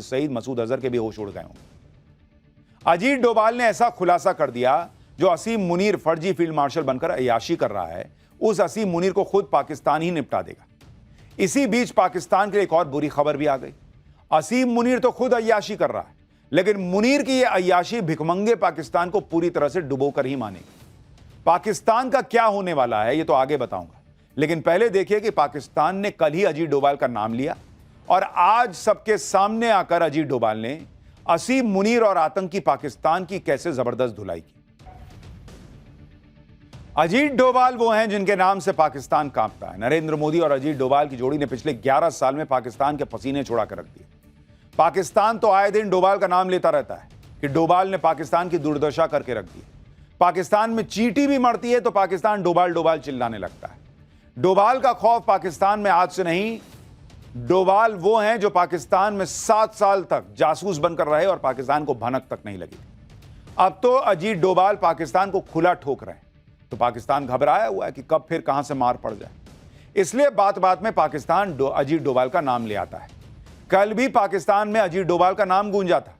शहीद मसूद अजहर के भी होश उड़ गए होंगे। अजीत डोभाल ने ऐसा खुलासा कर दिया, जो असीम मुनीर फर्जी फील्ड मार्शल बनकर अय्याशी कर रहा है, उस असीम मुनीर को खुद पाकिस्तान ही निपटा देगा। इसी बीच पाकिस्तान के लिए एक और बुरी खबर भी आ गई। असीम मुनीर तो खुद अय्याशी कर रहा है, लेकिन मुनीर की यह अय्याशी भिखमंगे पाकिस्तान को पूरी तरह से डुबोकर ही मानेगी। पाकिस्तान का क्या होने वाला है, यह तो आगे बताऊंगा, लेकिन पहले देखिए कि पाकिस्तान ने कल ही अजीत डोभाल का नाम लिया और आज सबके सामने आकर अजीत डोभाल ने असीम मुनीर और आतंकी पाकिस्तान की कैसे जबरदस्त धुलाई की। अजीत डोभाल वो हैं जिनके नाम से पाकिस्तान कांपता है। नरेंद्र मोदी और अजीत डोभाल की जोड़ी ने पिछले 11 साल में पाकिस्तान के पसीने छुड़ा कर रख दिए। पाकिस्तान तो आए दिन डोभाल का नाम लेता रहता है कि डोभाल ने पाकिस्तान की दुर्दशा करके रख दी। पाकिस्तान में चींटी भी मरती है तो पाकिस्तान डोभाल डोभाल चिल्लाने लगता है। डोभाल का खौफ पाकिस्तान में आज से नहीं, डोभाल वो हैं जो पाकिस्तान में 7 साल तक जासूस बनकर रहे और पाकिस्तान को भनक तक नहीं लगी। अब तो अजीत डोभाल पाकिस्तान को खुला ठोक रहे हैं, तो पाकिस्तान घबराया हुआ है कि कब फिर कहां से मार पड़ जाए। इसलिए बात बात में पाकिस्तान अजीत डोभाल का नाम ले आता है। कल भी पाकिस्तान में अजीत डोभाल का नाम गूंजा था।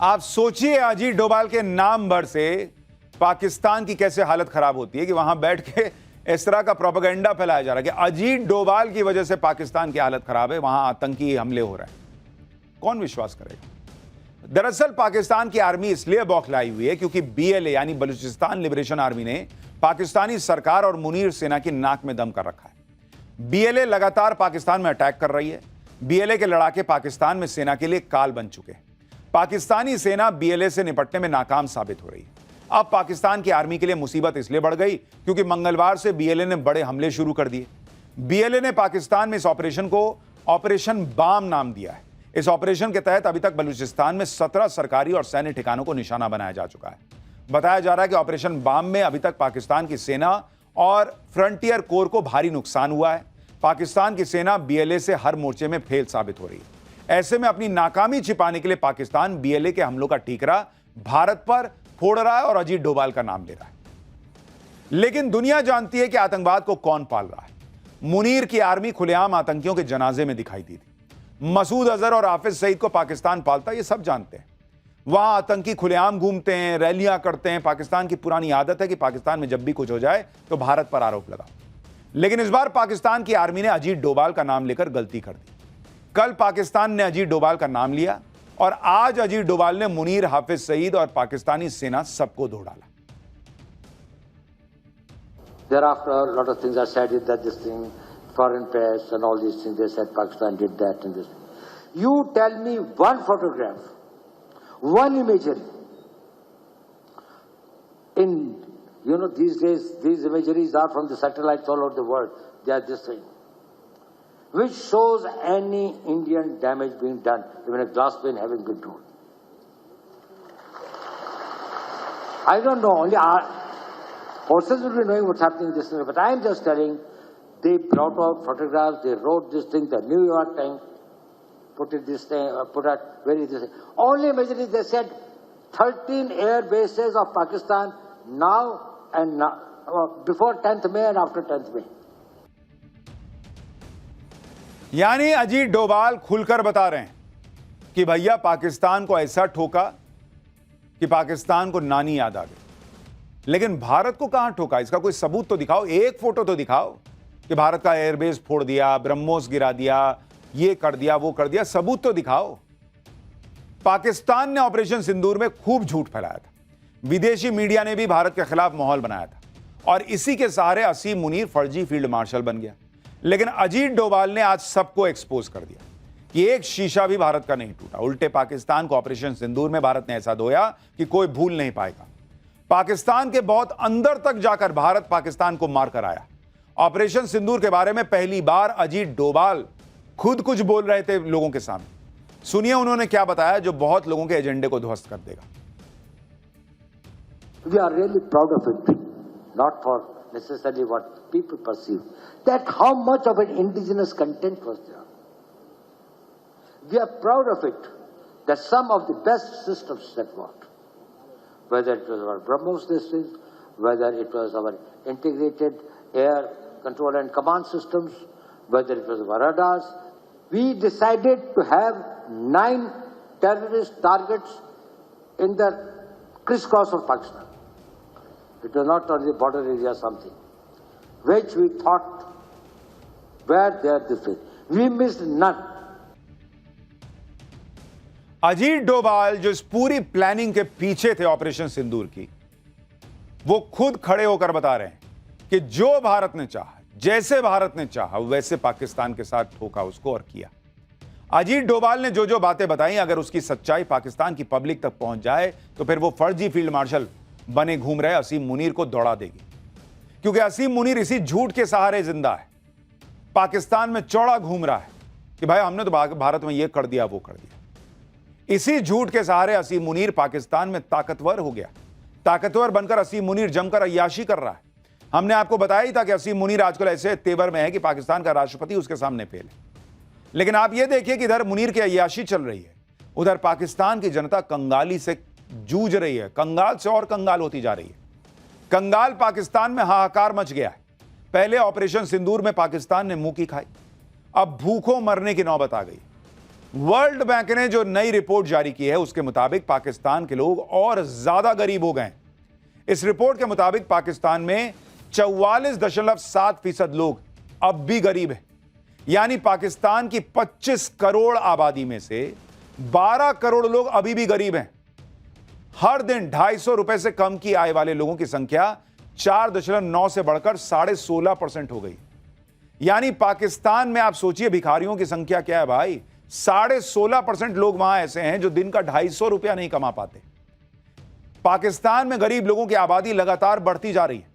आप सोचिए अजीत डोभाल के नाम भर से पाकिस्तान की कैसे हालत खराब होती है कि वहां बैठ के इस तरह का प्रोपेगेंडा फैलाया जा रहा है कि अजीत डोभाल की वजह से पाकिस्तान की हालत खराब है, वहां आतंकी हमले हो रहे हैं। कौन विश्वास करेगा? दरअसल पाकिस्तान की आर्मी इसलिए बौखलाई हुई है क्योंकि BLA यानी बलूचिस्तान लिबरेशन आर्मी ने पाकिस्तानी सरकार और मुनीर सेना की नाक में दम कर रखा है। BLA लगातार पाकिस्तान में अटैक कर रही है। BLA के लड़ाके पाकिस्तान में सेना के लिए काल बन चुके हैं। पाकिस्तानी सेना BLA से निपटने में नाकाम साबित हो रही है। अब पाकिस्तान की आर्मी के लिए मुसीबत इसलिए बढ़ गई क्योंकि मंगलवार से BLA ने बड़े हमले शुरू कर दिए। BLA ने पाकिस्तान में इस ऑपरेशन को ऑपरेशन बाम नाम दिया है। इस ऑपरेशन के तहत अभी तक बलूचिस्तान में 17 सरकारी और सैन्य ठिकानों को निशाना बनाया जा चुका है। बताया जा रहा है कि ऑपरेशन बाम में अभी तक पाकिस्तान की सेना और फ्रंटियर कोर को भारी नुकसान हुआ है। पाकिस्तान की सेना BLA से हर मोर्चे में फेल साबित हो रही है। ऐसे में अपनी नाकामी छिपाने के लिए पाकिस्तान BLA के हमलों का ठीकरा भारत पर फोड़ रहा है और अजीत डोभाल का नाम ले रहा है। लेकिन दुनिया जानती है कि आतंकवाद को कौन पाल रहा है। मुनीर की आर्मी खुलेआम आतंकियों के जनाजे में दिखाई दी थी। मसूद अजहर और हाफिज सईद को पाकिस्तान पालता, ये सब जानते हैं। वहां आतंकी खुलेआम घूमते हैं, रैलियां करते हैं। पाकिस्तान की पुरानी आदत है कि पाकिस्तान में जब भी कुछ हो जाए तो भारत पर आरोप लगा। लेकिन इस बार पाकिस्तान की आर्मी ने अजीत डोभाल का नाम लेकर गलती कर दी। कल पाकिस्तान ने अजीत डोभाल का नाम लिया और आज अजीत डोभाल ने मुनीर, हाफिज सईद और पाकिस्तानी सेना सबको धो डाला। Thereafter, a lot of things are said that this thing, foreign press and all these things, they said Pakistan did that and this. You tell me one photograph, one imagery. In, these days, these imageries are from the satellites all over the world. They are this thing, which shows any Indian damage being done, even a glass pane having been torn. I don't know, only our forces will be knowing what's happening in this thing, but I am just telling, they brought out photographs, they wrote this thing, the New York Times put it this thing, put out very this thing. Only imagery, they said 13 air bases of Pakistan now and now, before 10th May and after 10th May. यानी अजीत डोभाल खुलकर बता रहे हैं कि भैया पाकिस्तान को ऐसा ठोका कि पाकिस्तान को नानी याद आ गई। लेकिन भारत को कहां ठोका, इसका कोई सबूत तो दिखाओ, एक फोटो तो दिखाओ कि भारत का एयरबेस फोड़ दिया, ब्रह्मोस गिरा दिया, ये कर दिया, वो कर दिया, सबूत तो दिखाओ। पाकिस्तान ने ऑपरेशन सिंदूर में खूब झूठ फैलाया था। विदेशी मीडिया ने भी भारत के खिलाफ माहौल बनाया था और इसी के सहारे असीम मुनीर फर्जी फील्ड मार्शल बन गया। लेकिन अजीत डोभाल ने आज सबको एक्सपोज कर दिया कि एक शीशा भी भारत का नहीं टूटा। उल्टे पाकिस्तान को ऑपरेशन सिंदूर में भारत ने ऐसा धोया कि कोई भूल नहीं पाएगा। पाकिस्तान के बहुत अंदर तक जाकर भारत पाकिस्तान को मारकर आया। ऑपरेशन सिंदूर के बारे में पहली बार अजीत डोभाल खुद कुछ बोल रहे थे लोगों के सामने। सुनिए उन्होंने क्या बताया जो बहुत लोगों के एजेंडे को ध्वस्त कर देगा। We are really proud of it, not for necessarily what people perceive, that how much of an indigenous content was there. We are proud of it, that some of the best systems that worked, whether it was our BrahMos systems, whether it was our integrated air control and command systems, whether it was our radars, We decided to have 9 terrorist targets in the crisscross of Pakistan. It was not only border area something, which we thought were there this way. We missed none. Ajit Doval जो इस पूरी planning के पीछे थे operation सिंदूर की, वो खुद खड़े होकर बता रहे हैं कि जो भारत ने चाहा, जैसे भारत ने चाहा वैसे पाकिस्तान के साथ ठोका उसको और किया। अजीत डोभाल ने जो जो बातें बताई, अगर उसकी सच्चाई पाकिस्तान की पब्लिक तक पहुंच जाए तो फिर वो फर्जी फील्ड मार्शल बने घूम रहे असीम मुनीर को दौड़ा देगी, क्योंकि असीम मुनीर इसी झूठ के सहारे जिंदा है। पाकिस्तान में चौड़ा घूम रहा है कि भाई हमने तो भारत में ये कर दिया वो कर दिया। इसी झूठ के सहारे असीम मुनीर पाकिस्तान में ताकतवर हो गया। ताकतवर बनकर असीम मुनीर जमकर अय्याशी कर रहा है। हमने आपको बताया ही था कि असीम मुनीर आजकल ऐसे तेवर में है कि पाकिस्तान का राष्ट्रपति उसके सामने फेल है। लेकिन आप यह देखिए कि इधर मुनीर की अय्याशी चल रही है, उधर पाकिस्तान की जनता कंगाली से जूझ रही है, कंगाल से और कंगाल होती जा रही है। कंगाल पाकिस्तान में हाहाकार मच गया है। पहले ऑपरेशन सिंदूर में पाकिस्तान ने मुंह की खाई, अब भूखों मरने की नौबत आ गई। वर्ल्ड बैंक ने जो नई रिपोर्ट जारी की है उसके मुताबिक पाकिस्तान के लोग और ज्यादा गरीब हो गए। इस रिपोर्ट के मुताबिक पाकिस्तान में 44.7% लोग अब भी गरीब हैं। यानी पाकिस्तान की 25 करोड़ आबादी में से 12 करोड़ लोग अभी भी गरीब हैं। हर दिन 250 रुपए से कम की आय वाले लोगों की संख्या 4.9 से बढ़कर 16.5% हो गई। यानी पाकिस्तान में आप सोचिए भिखारियों की संख्या क्या है भाई, 16.5% लोग वहां ऐसे हैं जो दिन का 250 रुपया नहीं कमा पाते। पाकिस्तान में गरीब लोगों की आबादी लगातार बढ़ती जा रही है।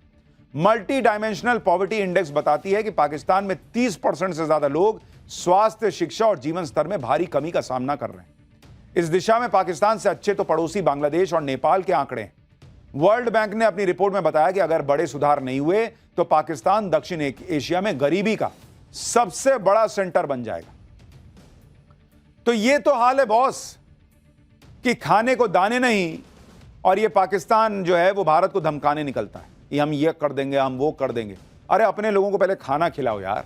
मल्टी डायमेंशनल पॉवर्टी इंडेक्स बताती है कि पाकिस्तान में 30% से ज्यादा लोग स्वास्थ्य, शिक्षा और जीवन स्तर में भारी कमी का सामना कर रहे हैं। इस दिशा में पाकिस्तान से अच्छे तो पड़ोसी बांग्लादेश और नेपाल के आंकड़े हैं। वर्ल्ड बैंक ने अपनी रिपोर्ट में बताया कि अगर बड़े सुधार नहीं हुए तो पाकिस्तान दक्षिण एशिया में गरीबी का सबसे बड़ा सेंटर बन जाएगा। तो ये तो हाल है बॉस कि खाने को दाने नहीं, और ये पाकिस्तान जो है वो भारत को धमकाने निकलता है कि हम ये कर देंगे, हम वो कर देंगे। अरे अपने लोगों को पहले खाना खिलाओ यार,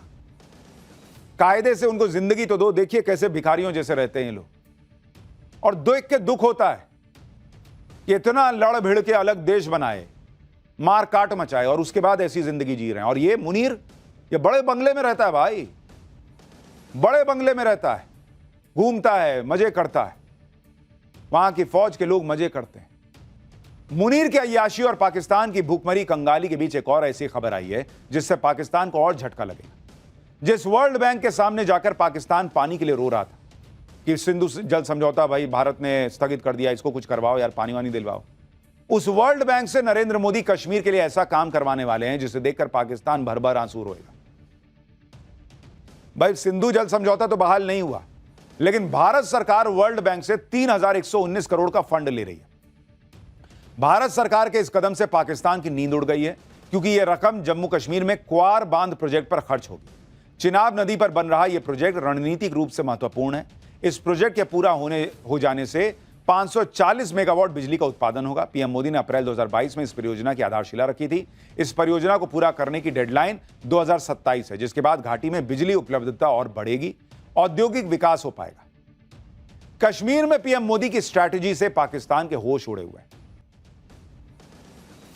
कायदे से उनको जिंदगी तो दो। देखिए कैसे भिखारियों जैसे रहते हैं ये लोग, और देख के दुख होता है कि इतना लड़ भिड़ के अलग देश बनाए, मार काट मचाए, और उसके बाद ऐसी जिंदगी जी रहे हैं। और ये मुनीर ये बड़े बंगले में रहता है भाई, बड़े बंगले में रहता है, घूमता है, मजे करता है, वहां की फौज के लोग मजे करते हैं। मुनीर के अय्याशी और पाकिस्तान की भूखमरी कंगाली के बीच एक और ऐसी खबर आई है जिससे पाकिस्तान को और झटका लगेगा। जिस वर्ल्ड बैंक के सामने जाकर पाकिस्तान पानी के लिए रो रहा था कि सिंधु जल समझौता भाई भारत ने स्थगित कर दिया, इसको कुछ करवाओ यार, पानी वानी दिलवाओ, उस वर्ल्ड बैंक से नरेंद्र मोदी कश्मीर के लिए ऐसा काम करवाने वाले हैं जिसे देखकर पाकिस्तान भर भर आंसू रोएगा। भाई सिंधु जल समझौता तो बहाल नहीं हुआ, लेकिन भारत सरकार वर्ल्ड बैंक से 3,119 करोड़ का फंड ले रही है। भारत सरकार के इस कदम से पाकिस्तान की नींद उड़ गई है, क्योंकि यह रकम जम्मू कश्मीर में क्वार बांध प्रोजेक्ट पर खर्च होगी। चिनाब नदी पर बन रहा यह प्रोजेक्ट रणनीतिक रूप से महत्वपूर्ण है। इस प्रोजेक्ट के पूरा हो जाने से 540 मेगावाट बिजली का उत्पादन होगा। पीएम मोदी ने अप्रैल 2022 में इस परियोजना की आधारशिला रखी थी। इस परियोजना को पूरा करने की डेडलाइन 2027 है, जिसके बाद घाटी में बिजली उपलब्धता और बढ़ेगी, औद्योगिक विकास हो पाएगा। कश्मीर में पीएम मोदी की स्ट्रैटेजी से पाकिस्तान के होश उड़े हुए हैं।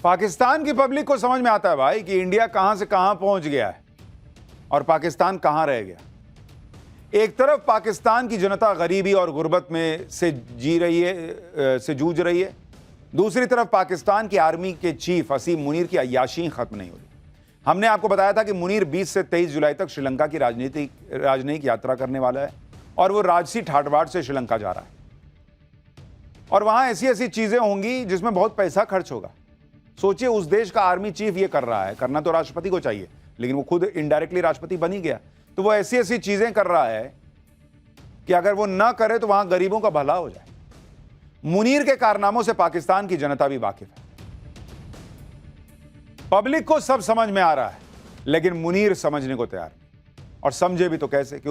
पाकिस्तान की पब्लिक को समझ में आता है भाई कि इंडिया कहां से कहां पहुंच गया है और पाकिस्तान कहां रह गया। एक तरफ पाकिस्तान की जनता गरीबी और गुर्बत में से जूझ रही है, दूसरी तरफ पाकिस्तान की आर्मी के चीफ असीम मुनीर की अय्याशी खत्म नहीं हो रही। हमने आपको बताया था कि मुनीर 20 से 23 जुलाई तक श्रीलंका की राजनयिक यात्रा करने वाला है, और वो राजसी ठाटबाट से श्रीलंका जा रहा है, और वहां ऐसी ऐसी चीजें होंगी जिसमें बहुत पैसा खर्च होगा। सोचिए उस देश का आर्मी चीफ ये कर रहा है, करना तो राष्ट्रपति को चाहिए, लेकिन वो खुद इनडायरेक्टली राष्ट्रपति बन ही गया, तो वो ऐसी ऐसी चीजें कर रहा है कि अगर वो ना करे तो वहां गरीबों का भला हो जाए। मुनीर के कारनामों से पाकिस्तान की जनता भी वाकिफ है। पब्लिक को सब समझ में आ रहा है, लेकिन मुनीर समझने को तैयार नहीं, और समझे भी तो कैसे।